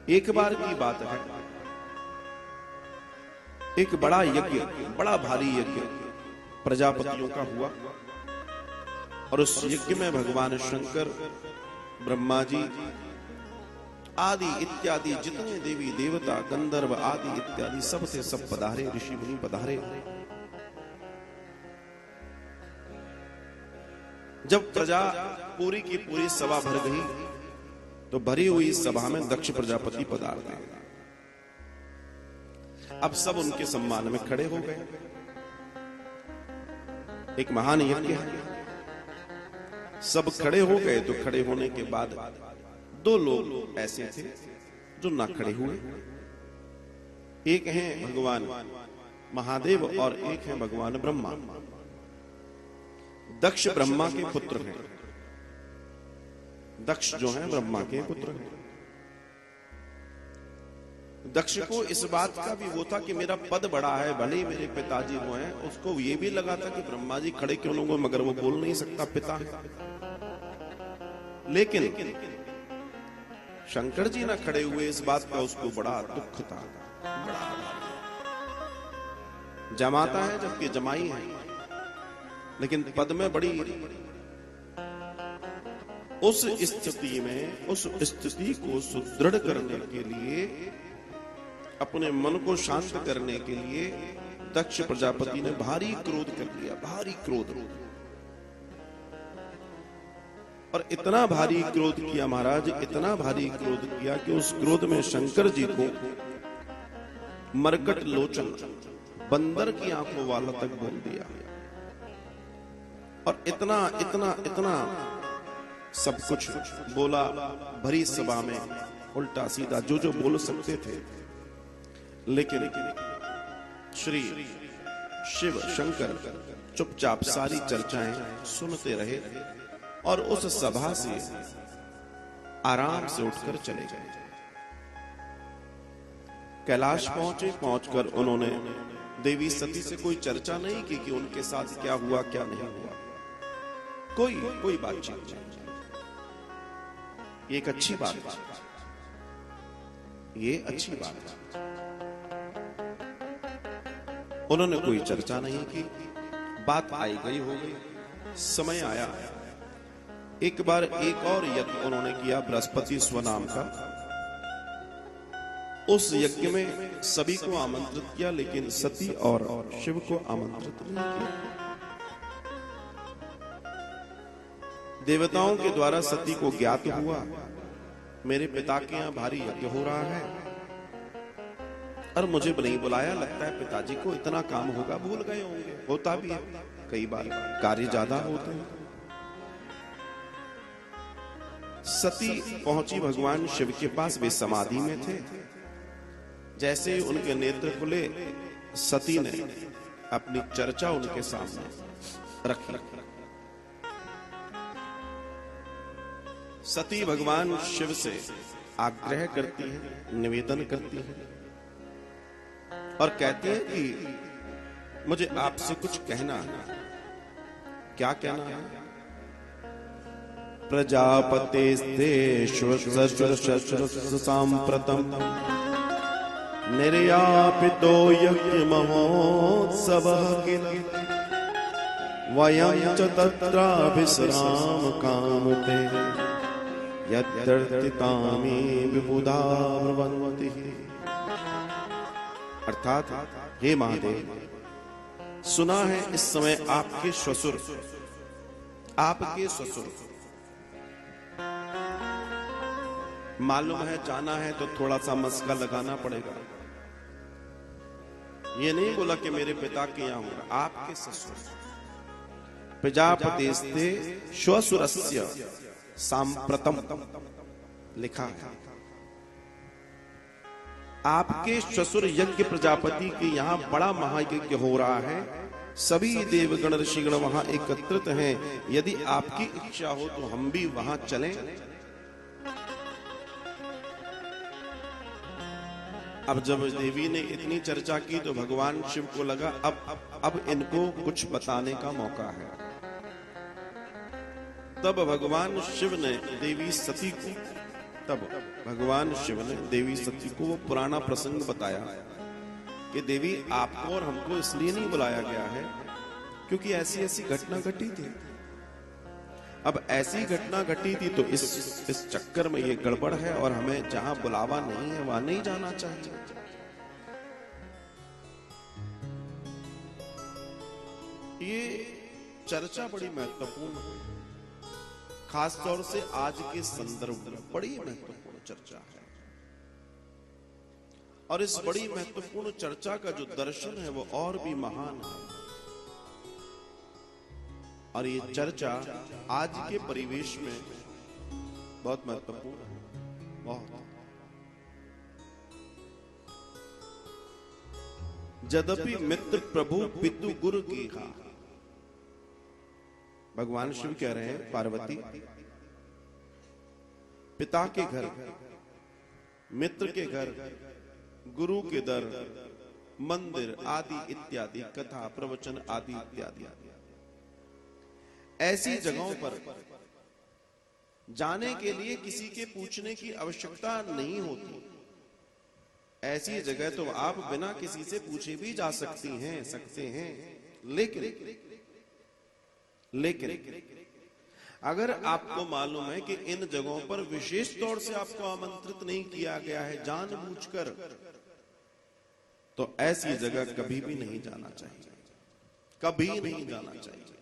एक बार की बात है, एक बड़ा यज्ञ, बड़ा भारी यज्ञ प्रजापतियों का हुआ और उस यज्ञ में भगवान शंकर, ब्रह्मा जी आदि इत्यादि जितने देवी देवता, गंधर्व आदि इत्यादि सब थे, सब पधारे, ऋषि मुनि पधारे। जब प्रजा पूरी की पूरी सभा भर गई तो भरी हुई सभा में दक्ष प्रजापति पधारते। अब सब उनके सम्मान में खड़े हो गए। एक महान यज्ञ है, सब खड़े हो गए। तो खड़े होने के बाद दो लोग ऐसे थे जो ना खड़े हुए। एक हैं भगवान महादेव और एक है भगवान ब्रह्मा। दक्ष ब्रह्मा के पुत्र हैं। दक्ष जो हैं ब्रह्मा के पुत्र हैं। दक्ष को इस बात का भी वो था कि मेरा पद बड़ा है, भले ही मेरे पिताजी वो हैं। उसको ये भी लगा था कि ब्रह्मा जी खड़े क्यों होंगे, मगर वो बोल नहीं सकता, पिता है। लेकिन शंकर जी ना खड़े हुए, इस बात का उसको बड़ा दुख था। बड़ा जमाता है जबकि जमाई है, लेकिन पद में बड़ी। उस स्थिति में, उस स्थिति को सुदृढ़ करने के लिए, अपने मन को शांत करने के लिए दक्ष प्रजापति ने भारी क्रोध कर लिया, भारी क्रोध। और इतना भारी क्रोध किया महाराज, इतना भारी क्रोध किया कि उस क्रोध में शंकर जी को मरकट लोचन, बंदर की आंखों वाला तक बोल दिया। और इतना इतना इतना सब कुछ बोला भरी सभा में, उल्टा सीधा जो जो बोल सकते थे। लेकिन श्री शिव शंकर चुपचाप सारी चर्चाएं सुनते रहे और उस सभा से आराम से उठकर चले गए। कैलाश पहुंचे। पहुंचकर उन्होंने देवी सती से कोई चर्चा नहीं की कि उनके साथ क्या हुआ क्या नहीं हुआ। कोई बातचीत नहीं। ये एक अच्छी बात है, ये अच्छी बात है। उन्होंने कोई चर्चा नहीं की। बात आई गई हो गई। समय आया, एक बार एक और यज्ञ उन्होंने किया बृहस्पति स्वनाम का। उस यज्ञ में सभी को आमंत्रित किया, लेकिन सती और शिव को आमंत्रित नहीं किया। देवताओं के द्वारा सती को ज्ञात हुआ मेरे पिता के यहाँ भारी यज्ञ हो रहा है और मुझे नहीं बुलाया। लगता है पिताजी को इतना काम होगा, भूल गए होंगे। होता भी है, कई बार कार्य ज्यादा होते हैं। सती पहुंची भगवान शिव के पास। वे समाधि में थे। जैसे ही उनके नेत्र खुले, सती ने अपनी चर्चा उनके सामने रखी। सती भगवान शिव से आग्रह करती है, निवेदन करती है और कहती है कि मुझे आपसे कुछ कहना है। क्या कहना है? प्रजापतेस्ते सांप्रतम निर्यापितो यज्ञ महोत्सवः किल वयं च तत्र विश्राम कामते यद्दर्तितामि विबुधा ब्रुवन्ति। अर्थात हे महादेव, सुना है इस समय आपके ससुर मालूम है, जाना है तो थोड़ा सा मस्का लगाना पड़ेगा। ये नहीं बोला कि मेरे पिता के यहां होगा, आपके ससुर। प्रजापतेस्ते श्वसुरस्य सांप्रतम लिखा है। आपके ससुर यज्ञ प्रजापति के यहां बड़ा महायज्ञ हो रहा है। सभी देवगण ऋषिगण वहां एकत्रित हैं। यदि आपकी इच्छा हो तो हम भी वहां चलें। अब जब देवी ने इतनी चर्चा की तो भगवान शिव को लगा अब इनको कुछ बताने का मौका है। तब भगवान शिव ने देवी सती को तब भगवान शिव ने देवी सती को वो पुराना प्रसंग बताया कि देवी आपको और हमको इसलिए नहीं बुलाया गया है क्योंकि ऐसी ऐसी घटना घटी थी। अब ऐसी घटना घटी थी तो इस चक्कर में ये गड़बड़ है और हमें जहां बुलावा नहीं है वहां नहीं जाना चाहिए। ये चर्चा बड़ी महत्वपूर्ण है, खास तौर से आज के संदर्भ में बड़ी महत्वपूर्ण चर्चा है। और इस बड़ी महत्वपूर्ण चर्चा का जो दर्शन है वो और भी महान है। और ये चर्चा आज के परिवेश में बहुत महत्वपूर्ण है, बहुत। यद्यपि मित्र प्रभु पितु गुरु की हा, भगवान शिव कह रहे हैं पार्वती पिता के घर, मित्र के घर, गुरु के दर, मंदिर आदि इत्यादि, कथा प्रवचन आदि इत्यादि, ऐसी जगहों पर जाने के लिए किसी के पूछने की आवश्यकता नहीं होती। ऐसी जगह तो आप बिना किसी से पूछे भी जा सकते हैं। लेकिन अगर आपको मालूम है कि इन जगहों पर विशेष तौर से आपको आमंत्रित नहीं किया गया है जानबूझकर, तो ऐसी जगह कभी भी नहीं जाना चाहिए, कभी नहीं जाना चाहिए।